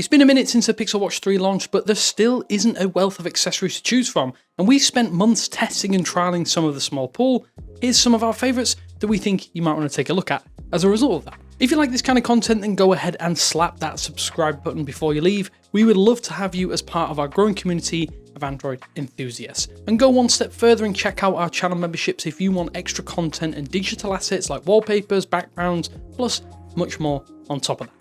It's been a minute since the Pixel Watch 3 launched, but there still isn't a wealth of accessories to choose from, and we've spent months testing and trialing some of the small pool. Here's some of our favourites that we think you might want to take a look at as a result of that. If you like this kind of content, then go ahead and slap that subscribe button before you leave. We would love to have you as part of our growing community of Android enthusiasts. And go one step further and check out our channel memberships if you want extra content and digital assets like wallpapers, backgrounds, plus much more on top of that.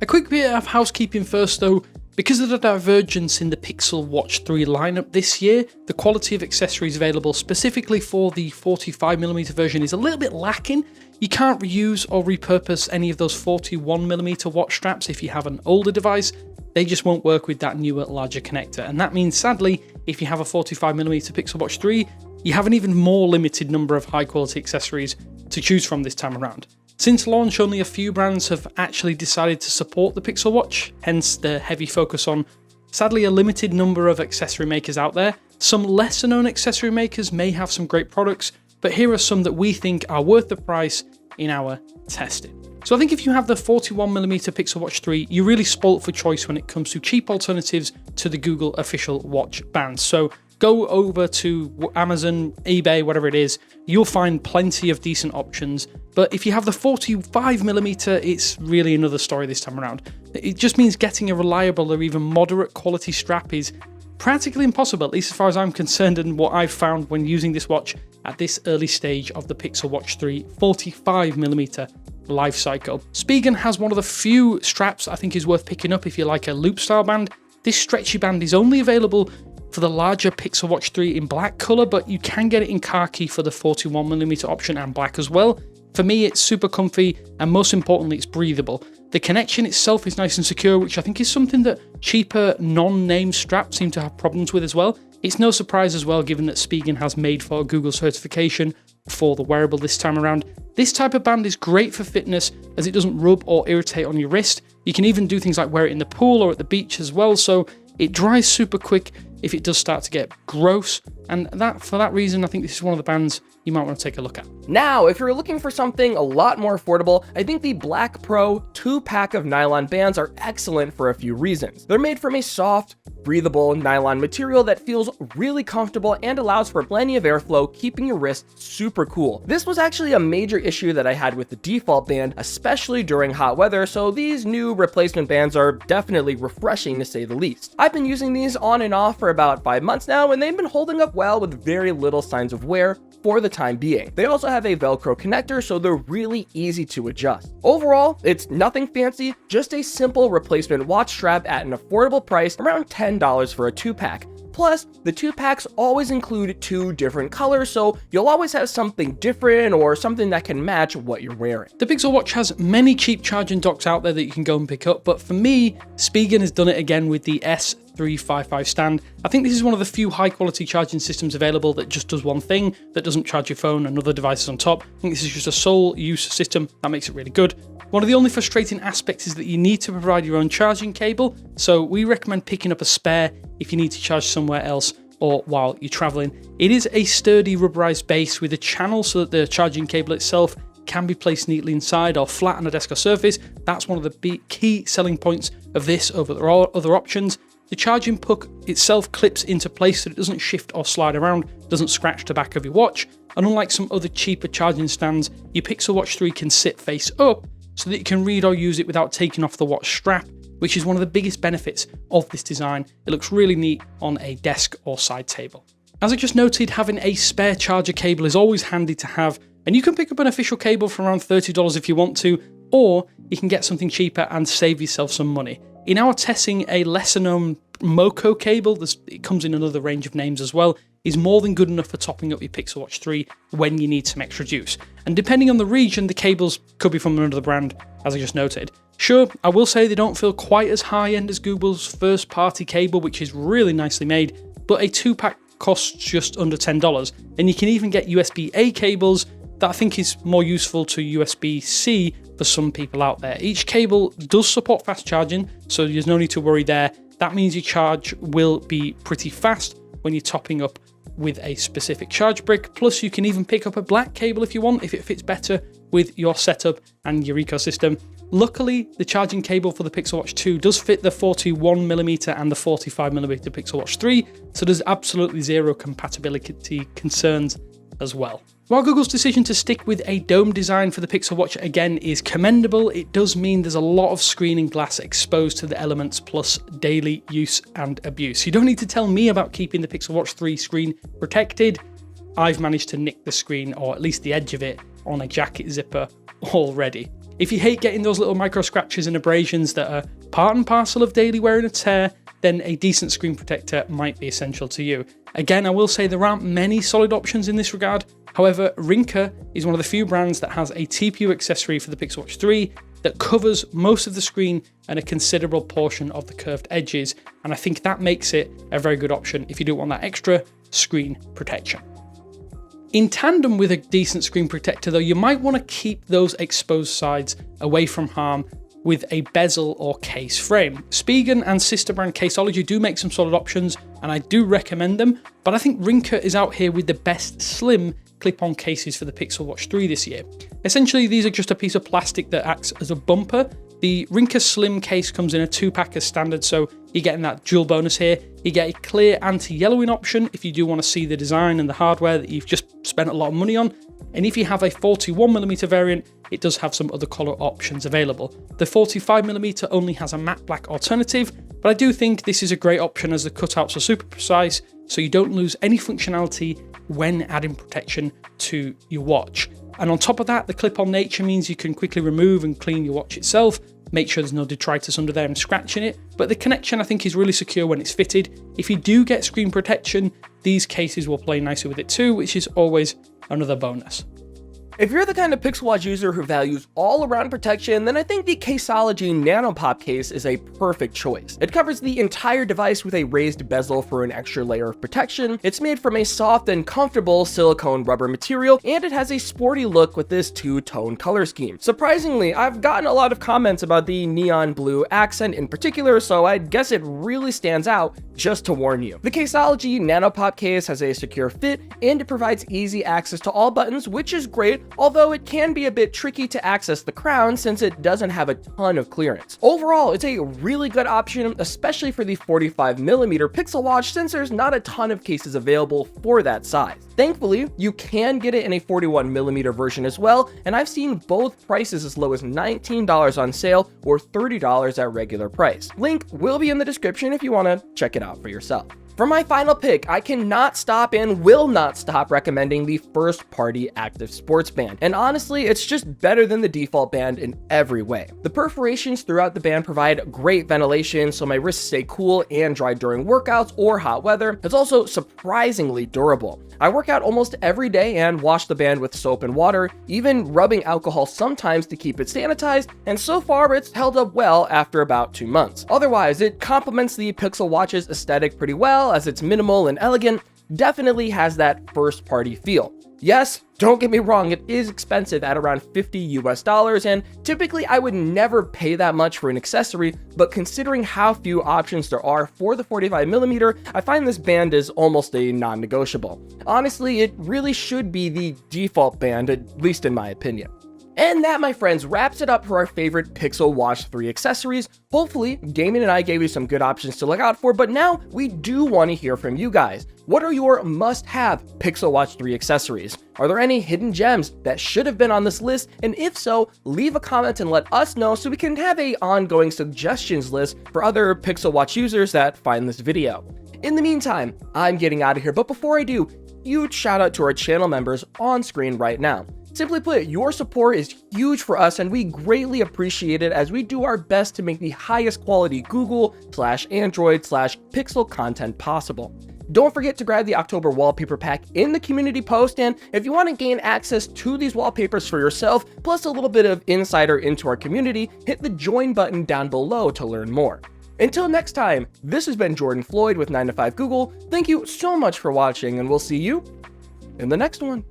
A quick bit of housekeeping first though. Because of the divergence in the Pixel Watch 3 lineup this year, the quality of accessories available specifically for the 45mm version is a little bit lacking. You can't reuse or repurpose any of those 41mm watch straps if you have an older device. They just won't work with that newer, larger connector. And that means, sadly, if you have a 45mm Pixel Watch 3, you have an even more limited number of high quality accessories to choose from this time around. Since launch, only a few brands have actually decided to support the Pixel Watch, hence the heavy focus on, sadly, a limited number of accessory makers out there. Some lesser known accessory makers may have some great products, but here are some that we think are worth the price in our testing. So I think if you have the 41mm Pixel Watch 3, you're really spoilt for choice when it comes to cheap alternatives to the Google official watch bands. So go over to Amazon, eBay, whatever it is, you'll find plenty of decent options. But if you have the 45mm, it's really another story this time around. It just means getting a reliable or even moderate quality strap is practically impossible, at least as far as I'm concerned and what I've found when using this watch at this early stage of the Pixel Watch 3 45mm life cycle. Spigen has one of the few straps I think is worth picking up if you like a loop style band. This stretchy band is only available for the larger Pixel Watch 3 in black colour, but you can get it in khaki for the 41mm option and black as well. For me, it's super comfy, and most importantly, it's breathable. The connection itself is nice and secure, which I think is something that cheaper non-name straps seem to have problems with as well. It's no surprise as well, given that Spigen has made for Google certification for the wearable this time around. This type of band is great for fitness as it doesn't rub or irritate on your wrist. You can even do things like wear it in the pool or at the beach as well, so it dries super quick if it does start to get gross, and for that reason, I think this is one of the bands you might want to take a look at. Now, if you're looking for something a lot more affordable, I think the Black Pro 2-pack of nylon bands are excellent for a few reasons. They're made from a soft, breathable nylon material that feels really comfortable and allows for plenty of airflow, keeping your wrist super cool. This was actually a major issue that I had with the default band, especially during hot weather, so these new replacement bands are definitely refreshing to say the least. I've been using these on and off for about 5 months now, and they've been holding up well with very little signs of wear for the time being. They also have a Velcro connector, so they're really easy to adjust. Overall, it's nothing fancy, just a simple replacement watch strap at an affordable price, around $10 for a 2-pack. Plus, the 2-packs always include 2 different colors, so you'll always have something different or something that can match what you're wearing. The Pixel Watch has many cheap charging docks out there that you can go and pick up, but for me, Spigen has done it again with the S355 stand. I think this is one of the few high quality charging systems available that just does one thing, that doesn't charge your phone and other devices on top. I think this is just a sole use system that makes it really good. One of the only frustrating aspects is that you need to provide your own charging cable, so we recommend picking up a spare if you need to charge somewhere else or while you're traveling. It is a sturdy rubberized base with a channel so that the charging cable itself can be placed neatly inside or flat on a desk or surface. That's one of the key selling points of this over other options. The charging puck itself clips into place so it doesn't shift or slide around, doesn't scratch the back of your watch, and unlike some other cheaper charging stands, your Pixel Watch 3 can sit face up so that you can read or use it without taking off the watch strap, which is one of the biggest benefits of this design. It looks really neat on a desk or side table. As I just noted, having a spare charger cable is always handy to have, and you can pick up an official cable for around $30 if you want to, or you can get something cheaper and save yourself some money. In our testing, a lesser known Moco cable, it comes in another range of names as well, is more than good enough for topping up your Pixel Watch 3 when you need some extra juice. And depending on the region, the cables could be from another brand, as I just noted. Sure, I will say they don't feel quite as high-end as Google's first-party cable, which is really nicely made, but a 2-pack costs just under $10, and you can even get USB-A cables that I think is more useful to USB-C for some people out there. Each cable does support fast charging, so there's no need to worry there. That means your charge will be pretty fast when you're topping up with a specific charge brick. Plus, you can even pick up a black cable if you want, if it fits better with your setup and your ecosystem. Luckily, the charging cable for the Pixel Watch 2 does fit the 41mm and the 45mm Pixel Watch 3, so there's absolutely zero compatibility concerns as well. While Google's decision to stick with a dome design for the Pixel Watch again is commendable, it does mean there's a lot of screen and glass exposed to the elements plus daily use and abuse. You don't need to tell me about keeping the Pixel Watch 3 screen protected. I've managed to nick the screen, or at least the edge of it, on a jacket zipper already. If you hate getting those little micro scratches and abrasions that are part and parcel of daily wear and tear, then a decent screen protector might be essential to you. Again, I will say there aren't many solid options in this regard. However, Rinka is one of the few brands that has a TPU accessory for the Pixel Watch 3 that covers most of the screen and a considerable portion of the curved edges, and I think that makes it a very good option if you do want that extra screen protection. In tandem with a decent screen protector though, you might want to keep those exposed sides away from harm with a bezel or case frame. Spigen and sister brand Caseology do make some solid options, and I do recommend them, but I think Rinka is out here with the best slim clip-on cases for the Pixel Watch 3 this year. Essentially, these are just a piece of plastic that acts as a bumper. The Rinka Slim case comes in a 2-pack as standard, so you're getting that dual bonus here. You get a clear anti-yellowing option if you do want to see the design and the hardware that you've just spent a lot of money on. And if you have a 41mm variant, it does have some other color options available. The 45mm only has a matte black alternative, but I do think this is a great option as the cutouts are super precise, so you don't lose any functionality when adding protection to your watch. And on top of that, the clip-on nature means you can quickly remove and clean your watch itself, make sure there's no detritus under there and scratching it, but the connection I think is really secure when it's fitted. If you do get screen protection, these cases will play nicely with it too, which is always another bonus. If you're the kind of Pixel Watch user who values all-around protection, then I think the Caseology NanoPop case is a perfect choice. It covers the entire device with a raised bezel for an extra layer of protection, it's made from a soft and comfortable silicone rubber material, and it has a sporty look with this two-tone color scheme. Surprisingly, I've gotten a lot of comments about the neon blue accent in particular, so I guess it really stands out, just to warn you. The Caseology NanoPop case has a secure fit, and it provides easy access to all buttons, which is great, although it can be a bit tricky to access the crown since it doesn't have a ton of clearance. Overall, it's a really good option, especially for the 45mm Pixel Watch, since there's not a ton of cases available for that size. Thankfully, you can get it in a 41mm version as well, and I've seen both prices as low as $19 on sale or $30 at regular price. Link will be in the description if you want to check it out for yourself. For my final pick, I cannot stop and will not stop recommending the first-party active sports band, and honestly, it's just better than the default band in every way. The perforations throughout the band provide great ventilation, so my wrists stay cool and dry during workouts or hot weather. It's also surprisingly durable. I work out almost every day and wash the band with soap and water, even rubbing alcohol sometimes to keep it sanitized, and so far it's held up well after about 2 months. Otherwise, it complements the Pixel Watch's aesthetic pretty well, as it's minimal and elegant, definitely has that first party feel. Yes, don't get me wrong, it is expensive at around $50 and typically I would never pay that much for an accessory, but considering how few options there are for the 45mm, I find this band is almost a non-negotiable. Honestly, it really should be the default band, at least in my opinion. And that, my friends, wraps it up for our favorite Pixel Watch 3 accessories. Hopefully, Damien and I gave you some good options to look out for, but now we do want to hear from you guys. What are your must-have Pixel Watch 3 accessories? Are there any hidden gems that should have been on this list? And if so, leave a comment and let us know so we can have an ongoing suggestions list for other Pixel Watch users that find this video. In the meantime, I'm getting out of here, but before I do, huge shout out to our channel members on screen right now. Simply put, your support is huge for us and we greatly appreciate it as we do our best to make the highest quality Google/Android/Pixel content possible. Don't forget to grab the October wallpaper pack in the community post, and if you want to gain access to these wallpapers for yourself, plus a little bit of insider into our community, hit the join button down below to learn more. Until next time, this has been Jordan Floyd with 9to5 Google. Thank you so much for watching and we'll see you in the next one.